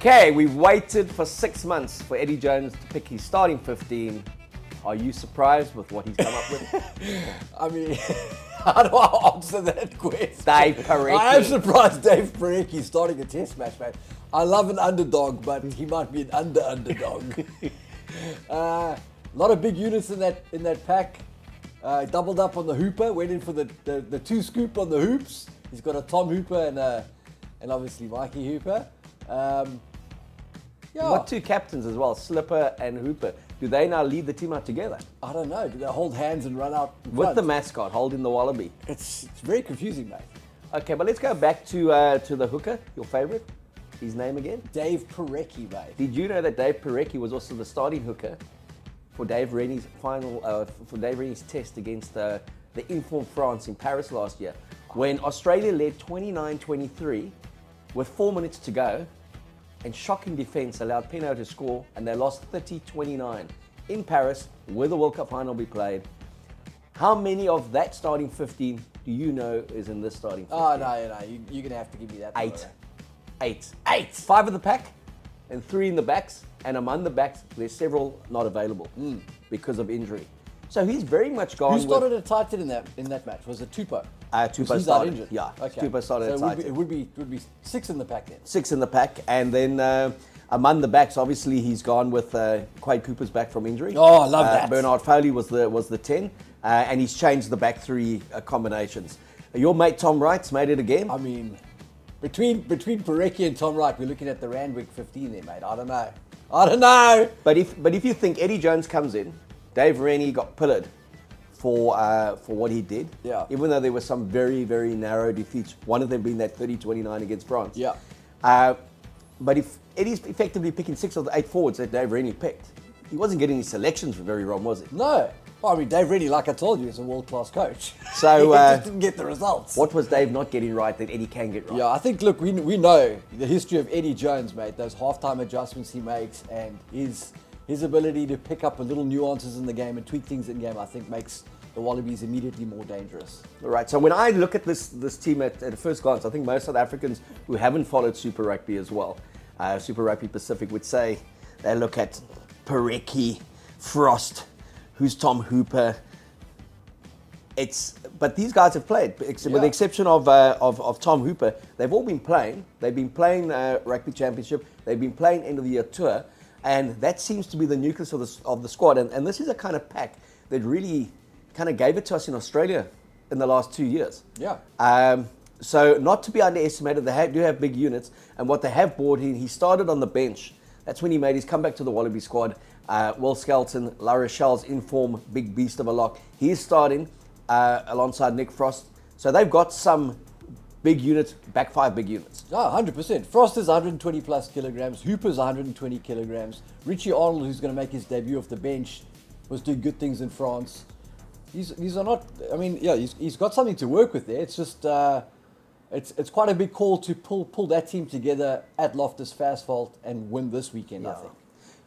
Okay, we've waited for 6 months for Eddie Jones to pick his starting 15. Are you surprised with what he's come up with? I mean, how do I answer that question? Dave Porecki. I am surprised Dave Porecki is starting a test match, mate. I love an underdog, but he might be an underdog. A lot of big units in that pack. Doubled up on the hooper, went in for the two scoop on the hoops. He's got a Tom Hooper and obviously Mikey Hooper. You've got two captains as well, Slipper and Hooper. Do they now lead the team out together? I don't know. Do they hold hands and run out in with front? the mascot holding the Wallaby? It's very confusing, mate. Okay, but let's go back to the hooker, your favourite. His name again? Dave Porecki, mate. Did you know that Dave Porecki was also the starting hooker for Dave Rennie's test against the informed France in Paris last year, when Australia led 29-23 with 4 minutes to go, and shocking defence allowed Pinot to score, and they lost 30-29 in Paris, where the World Cup final will be played. How many of that starting 15 do you know is in this starting 15? Oh, no, you're going to have to give me that. Eight. 5 in the pack and 3 in the backs, and among the backs, there's several not available because of injury. So he's very much gone. Who started at tight in that match? Was it Tupou? Tupou started injured. Yeah, okay. Tupou started at tight. It would be 6 in the pack then. 6 in the pack, and then among the backs, obviously he's gone with Quade Cooper's back from injury. Oh, I love that. Bernard Foley was the 10, and he's changed the back 3 combinations. Your mate Tom Wright's made it again. I mean, between Porecki and Tom Wright, we're looking at the Randwick 15 there, mate. I don't know. But if you think Eddie Jones comes in, Dave Rennie got pillared for what he did. Yeah. Even though there were some very, very narrow defeats, one of them being that 30-29 against France. Yeah. But if Eddie's effectively picking 6 of the 8 forwards that Dave Rennie picked, he wasn't getting his selections very wrong, was he? No. Well, I mean, Dave Rennie, like I told you, is a world-class coach. So he just didn't get the results. What was Dave not getting right that Eddie can get right? Yeah, I think, look, we know the history of Eddie Jones, mate. Those halftime adjustments he makes and his ability to pick up a little nuances in the game and tweak things in game, I think makes the Wallabies immediately more dangerous. All right, so when I look at this team at first glance, I think most South Africans who haven't followed Super Rugby as well, Super Rugby Pacific, would say they look at Porecki, Frost, who's Tom Hooper. But these guys have played, with the exception of Tom Hooper. They've all been playing. They've been playing Rugby Championship. They've been playing end of the year tour, and that seems to be the nucleus of the squad. And this is a kind of pack that really kind of gave it to us in Australia in the last 2 years. Yeah. So not to be underestimated, they do have big units, and what they have brought in, he started on the bench. That's when he made his comeback to the Wallaby squad. Will Skelton, La Rochelle's in-form big beast of a lock. He's starting alongside Nick Frost. So they've got some big units, back 5 big units. Oh, 100%. Frost is 120 plus kilograms. Hooper's 120 kilograms. Richie Arnold, who's going to make his debut off the bench, was doing good things in France. These are not, I mean, yeah, he's got something to work with there. It's just, it's quite a big call to pull that team together at Loftus Fastfault and win this weekend, I think.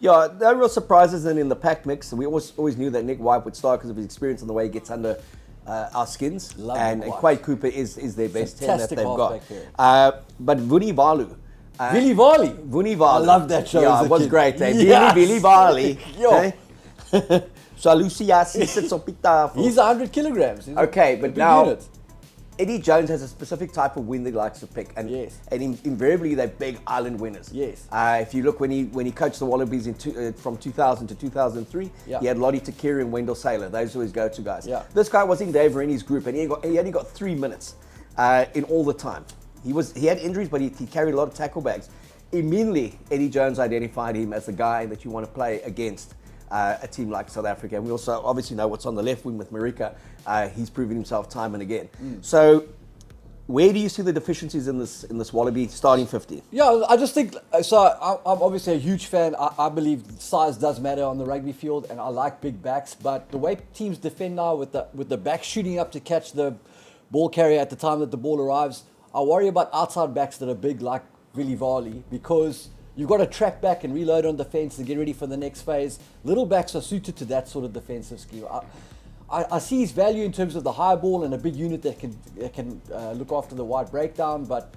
Yeah, no real surprises then in the pack mix. We always knew that Nick White would start because of his experience and the way he gets under our skins. And Quade Cooper is their best 10 that they've got. But Vuni Valu. Vili Vali. Vuni Valu. I love that show. Yeah, it was great. Yes. Vili Vali. He's 100 kilograms. Okay, but now unit. Eddie Jones has a specific type of win that he likes to pick, and invariably they're big island winners. Yes. If you look when he coached the Wallabies from 2000 to 2003, he had Lottie Takiri and Wendell Saylor. Those were his go-to guys. Yeah. This guy was in Dave Rennie's group, and he only got 3 minutes in all the time. He had injuries, but he carried a lot of tackle bags. Immediately, Eddie Jones identified him as the guy that you want to play against a team like South Africa. And we also obviously know what's on the left wing with Marika. He's proven himself time and again. So where do you see the deficiencies in this Wallaby starting 50? Yeah, I just think, so I'm obviously a huge fan. I believe size does matter on the rugby field, and I like big backs, but the way teams defend now with the back shooting up to catch the ball carrier at the time that the ball arrives, I worry about outside backs that are big like Vili Vali, because you've got to track back and reload on defense to get ready for the next phase. Little backs are suited to that sort of defensive scheme. I see his value in terms of the high ball and a big unit that can look after the wide breakdown, but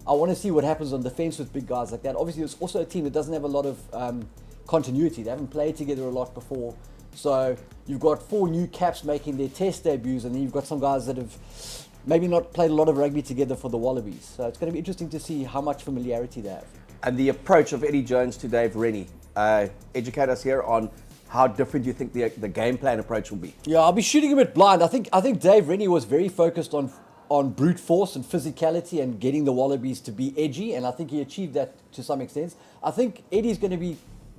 I want to see what happens on defense with big guys like that. Obviously, it's also a team that doesn't have a lot of continuity. They haven't played together a lot before. So you've got 4 new caps making their test debuts, and then you've got some guys that have maybe not played a lot of rugby together for the Wallabies. So it's going to be interesting to see how much familiarity they have. And the approach of Eddie Jones to Dave Rennie. Educate us here on how different you think the game plan approach will be. Yeah, I'll be shooting a bit blind. I think Dave Rennie was very focused on brute force and physicality and getting the Wallabies to be edgy, and I think he achieved that to some extent. I think Eddie's going to be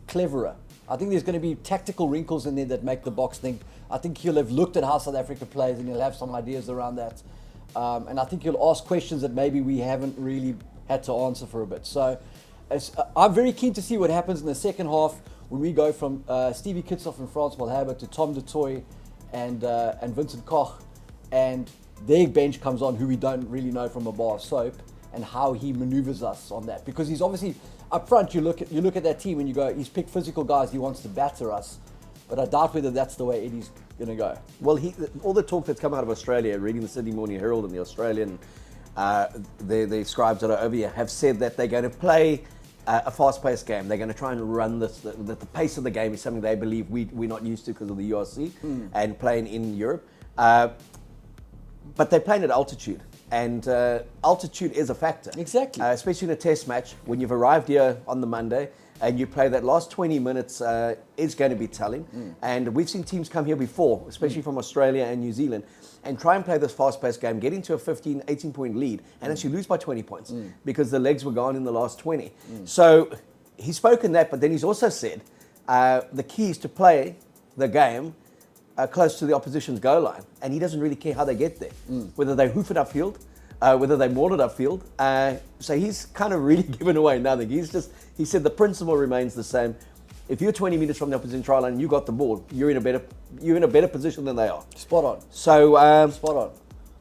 cleverer. I think there's going to be tactical wrinkles in there that make the Boks think. I think he'll have looked at how South Africa plays and he'll have some ideas around that. And I think he'll ask questions that maybe we haven't really had to answer for a bit. So I'm very keen to see what happens in the second half when we go from Stevie Kitsoff and Frans Malherbe to Tom de Toy and Vincent Koch, and their bench comes on, who we don't really know from a bar of soap, and how he maneuvers us on that. Because he's obviously up front. You look at that team and you go, he's picked physical guys. He wants to batter us, but I doubt whether that's the way Eddie's going to go. Well, all the talk that's come out of Australia, reading the Sydney Morning Herald and the Australian, the scribes that are over here have said that they're going to play a fast-paced game. They're going to try and run this. The pace of the game is something they believe we're not used to because of the URC and playing in Europe. But they're playing at altitude, and altitude is a factor. Exactly. Especially in a test match, when you've arrived here on the Monday and you play that last 20 minutes is going to be telling. And we've seen teams come here before, especially from Australia and New Zealand, and try and play this fast-paced game, get into a 15, 18-point lead, and actually lose by 20 points because the legs were gone in the last 20. So he's spoken that, but then he's also said the key is to play the game close to the opposition's goal line, and he doesn't really care how they get there, whether they hoof it upfield, whether they maul it upfield. So he's kind of really given away nothing. He said the principle remains the same. If you're 20 meters from the opposition try line and you got the ball, you're in a better position than they are. Spot on. So spot on.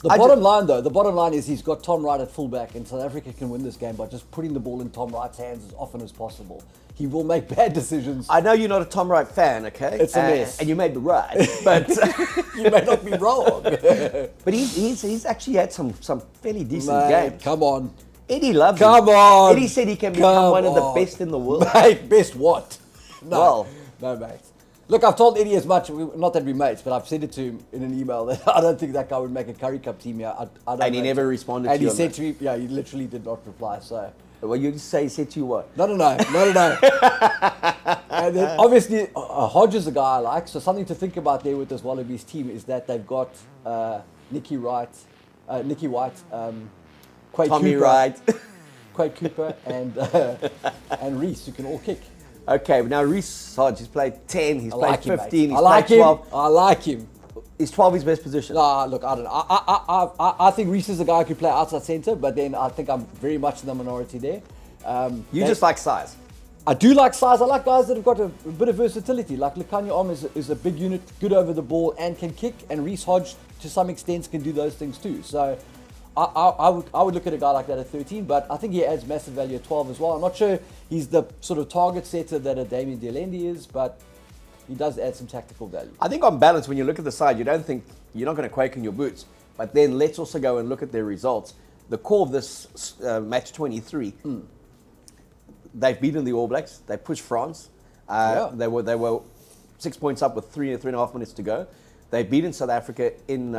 The bottom line is he's got Tom Wright at fullback, and South Africa can win this game by just putting the ball in Tom Wright's hands as often as possible. He will make bad decisions. I know you're not a Tom Wright fan, okay? It's a mess. And you may be right, but you may not be wrong. But he's actually had some fairly decent games. Come on. Eddie loves Come him. on. Eddie said he can become one of the best in the world. Mate, best what? No, mate. Look, I've told Eddie as much, not that we're mates, but I've said it to him in an email that I don't think that guy would make a Curry Cup team here. I don't and he never responded to you. And he said to me, yeah, he literally did not reply, so... Well, you say he said to you what? No. And then obviously, Hodge is a guy I like, so something to think about there with this Wallabies team is that they've got Nicky White, Quade Tommy Cooper, Wright, Quade Cooper, and Reese, who can all kick. Okay, now Reese Hodge, he's played 10, he's played 15, he's played 12. I like him. Is 12 his best position? Nah, look, I don't know. I think Reese is the guy who could play outside centre, but then I think I'm very much in the minority there. You just like size. I do like size. I like guys that have got a bit of versatility. Like Lukanya Om is a big unit, good over the ball and can kick, and Reese Hodge to some extent can do those things too. So I would look at a guy like that at 13, but I think he adds massive value at 12 as well. I'm not sure he's the sort of target setter that a Damien Dielendi is, but he does add some tactical value. I think on balance, when you look at the side, you don't think you're not going to quake in your boots. But then let's also go and look at their results. The core of this match 23, they've beaten the All Blacks. They pushed France. They were 6 points up with 3.5 minutes to go. They've beaten South Africa in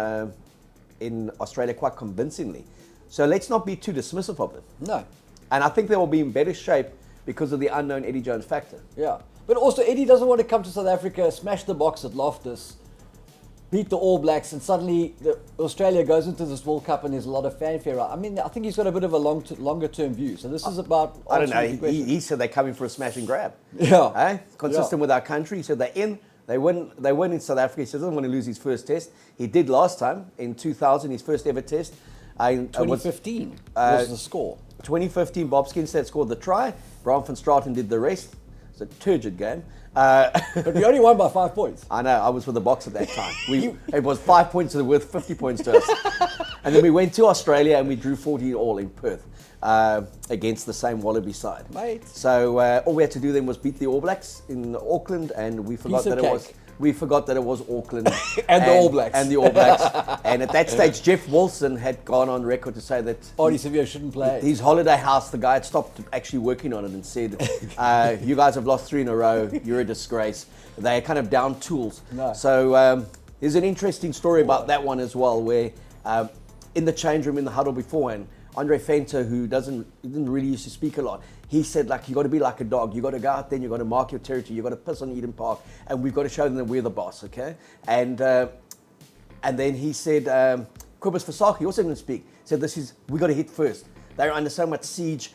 Australia quite convincingly. So let's not be too dismissive of them. No. And I think they will be in better shape because of the unknown Eddie Jones factor. Yeah. But also, Eddie doesn't want to come to South Africa, smash the box at Loftus, beat the All Blacks, and suddenly Australia goes into this World Cup and there's a lot of fanfare. I mean, I think he's got a bit of a longer-term view. So this is about... I don't know. He said they're coming for a smash and grab. Yeah. Consistent with our country. He said they're in. They win in South Africa. He said he doesn't want to lose his first test. He did last time in 2000, his first ever test. 2015 was the score. 2015, Bob Skinstad scored the try. Brian van Straten did the rest. It's a turgid game. But we only won by 5 points. I know, I was with the Box at that time. It was 5 points worth 50 points to us. And then we went to Australia and we drew 14 all in Perth against the same Wallaby side. Mate. So all we had to do then was beat the All Blacks in Auckland, and we forgot that it was we forgot that it was Auckland. And the All Blacks. And the All Blacks. And at that stage, Jeff Wilson had gone on record to say that Ardie Savio shouldn't play. his holiday house, the guy had stopped actually working on it and said, you guys have lost 3 in a row. You're a disgrace. They're kind of down tools. No. So there's an interesting story about that one as well, where in the change room, in the huddle beforehand, Andre Fenter, who didn't really used to speak a lot, he said, like, you got to be like a dog. You got to go out there and you got to mark your territory. You got to piss on Eden Park, and we've got to show them that we're the boss, okay? And then he said, Kobus Fasaki also didn't speak. Said, we got to hit first. They're under so much siege.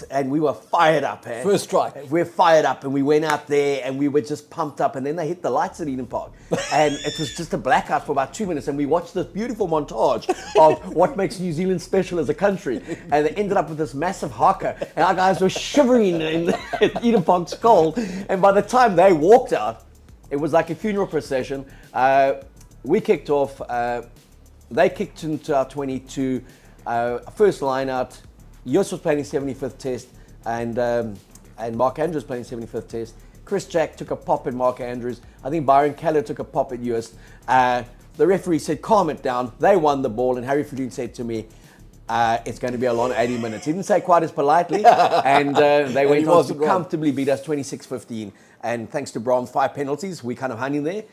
And we were fired up. Eh? First strike. We're fired up, and we went out there and we were just pumped up, and then they hit the lights at Eden Park. And it was just a blackout for about 2 minutes, and we watched this beautiful montage of what makes New Zealand special as a country. And they ended up with this massive haka, and our guys were shivering in Eden Park's cold. And by the time they walked out, it was like a funeral procession. We kicked off. They kicked into our 22, first line out. Jos was playing his 75th test, and Mark Andrews playing his 75th test. Chris Jack took a pop at Mark Andrews. I think Byron Keller took a pop at Jos. The referee said, calm it down. They won the ball, and Harry Fredune said to me, it's going to be a long 80 minutes. He didn't say quite as politely, and they went on to comfortably beat us 26-15. And thanks to Brahms, 5 penalties, we kind of hung in there.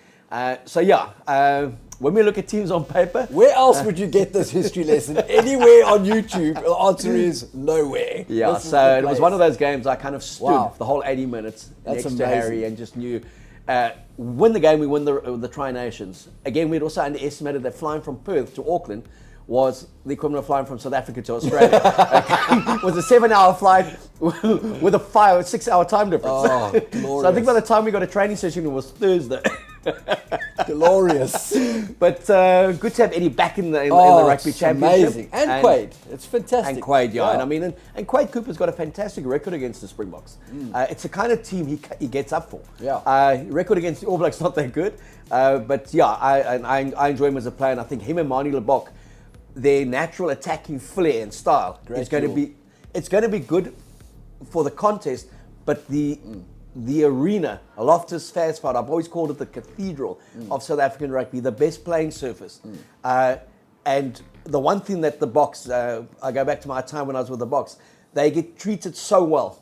When we look at teams on paper... Where else would you get this history lesson? Anywhere on YouTube? The answer is nowhere. Yeah, so it was one of those games I kind of stood the whole 80 minutes next to Harry and just knew, win the game, we win the Tri-Nations. Again, we'd also underestimated that flying from Perth to Auckland was the equivalent of flying from South Africa to Australia. It was a 7-hour flight with a 6-hour time difference. Oh, so I think by the time we got a training session, it was Thursday. Glorious. But good to have Eddie back in the Rugby Championship. Amazing. And Quaid. It's fantastic. And Quaid, yeah. And I mean, and Quaid Cooper's got a fantastic record against the Springboks. It's the kind of team he gets up for. Yeah. Record against the All Blacks not that good, but yeah, I enjoy him as a player, and I think him and Mani Lebok, their natural attacking flair and style is going to be good for the contest, but the arena, Loftus Versfeld, I've always called it the cathedral of South African rugby, the best playing surface. And the one thing that the Boks, I go back to my time when I was with the Boks, they get treated so well.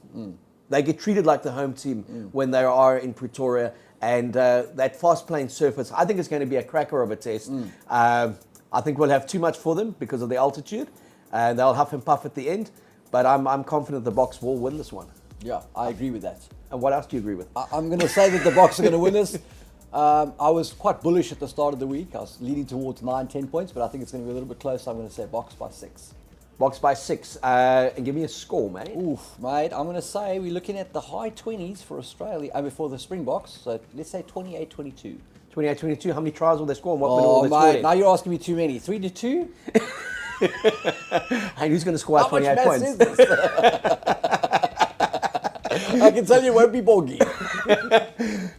They get treated like the home team when they are in Pretoria, and that fast playing surface, I think it's going to be a cracker of a test. I think we'll have too much for them because of the altitude, and they'll huff and puff at the end, but I'm confident the Boks will win this one. Yeah, I agree with that. And what else do you agree with? I'm going to say that the Boks are going to win this. I was quite bullish at the start of the week. I was leaning towards 9-10 points, but I think it's going to be a little bit closer. I'm going to say Boks by 6. Boks by 6. And give me a score, mate. Oof, mate. I'm going to say we're looking at the high 20s for Australia, for the Springboks. So let's say 28-22. 28-22. How many tries will they score? And what will they score? Now you're asking me too many. 3-2? And who's going to score 28 points? Is this? I can tell you it won't be boggy.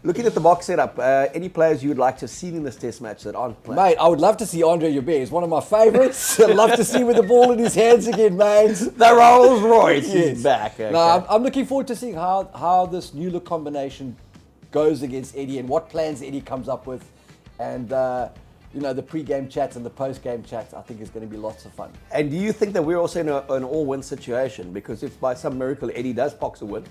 Looking at the box setup, any players you would like to see in this test match that aren't playing? Mate, I would love to see Andre Joubert. He's one of my favourites. I'd love to see him with the ball in his hands again, mate. The Rolls Royce is back. Okay. No, I'm looking forward to seeing how this new look combination goes against Eddie and what plans Eddie comes up with. And, the pre-game chats and the post-game chats, I think is going to be lots of fun. And do you think that we're also in an all-win situation? Because if by some miracle Eddie does box a win,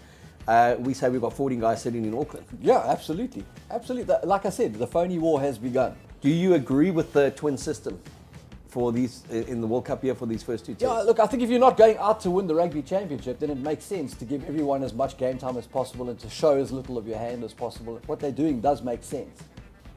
we say we've got 14 guys sitting in Auckland. Yeah, absolutely. Absolutely. Like I said, the phony war has begun. Do you agree with the twin system for these in the World Cup year for these first 2 tests? Yeah, look, I think if you're not going out to win the Rugby Championship, then it makes sense to give everyone as much game time as possible and to show as little of your hand as possible. What they're doing does make sense.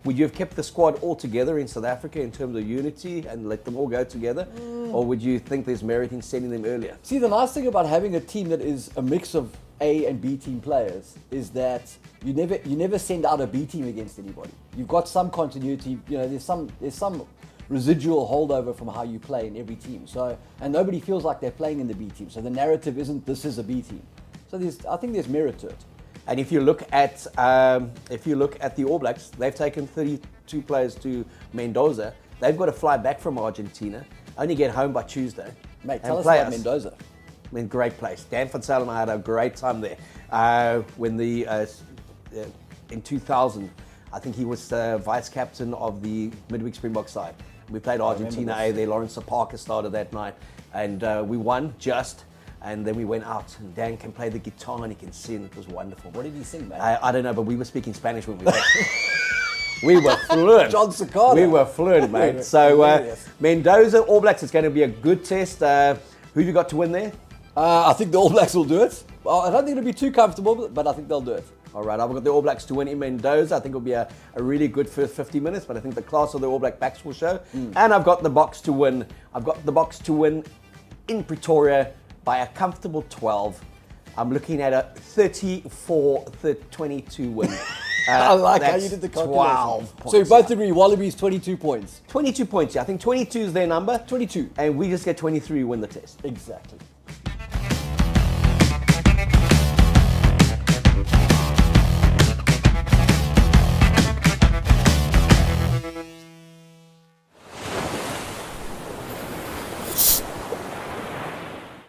Would you have kept the squad all together in South Africa in terms of unity and let them all go together? Or would you think there's merit in sending them earlier? See, the nice thing about having a team that is a mix of A and B team players is that you never send out a B team against anybody. You've got some continuity, there's some residual holdover from how you play in every team. So, and nobody feels like they're playing in the B team. So the narrative isn't this is a B team. So I think there's merit to it. And if you look at the All Blacks, they've taken 32 players to Mendoza. They've got to fly back from Argentina, only get home by Tuesday. Mate, tell us about Mendoza. I mean, great place. Dan van Sail and I had a great time there. In 2000, I think he was vice captain of the midweek Springboks side. We played Argentina A there. Lawrence Parker started that night, and we won just. And then we went out, and Dan can play the guitar and he can sing. It was wonderful. What did he sing, man? I don't know, but we were speaking Spanish when we went. We were fluent. John Cicada. We were fluent, mate. So Mendoza, All Blacks, it's going to be a good test. Who have you got to win there? I think the All Blacks will do it. I don't think it'll be too comfortable, but I think they'll do it. All right, I've got the All Blacks to win in Mendoza. I think it'll be a really good first 50 minutes, but I think the class of the All Black backs will show. And I've got the Boks to win. I've got the Boks to win in Pretoria by a comfortable 12. I'm looking at a 34-22 win. I like how you did the calculation. 12 points. So you both agree, Wallabies 22 points. 22 points, yeah. I think 22 is their number. 22. And we just get 23, win the test. Exactly.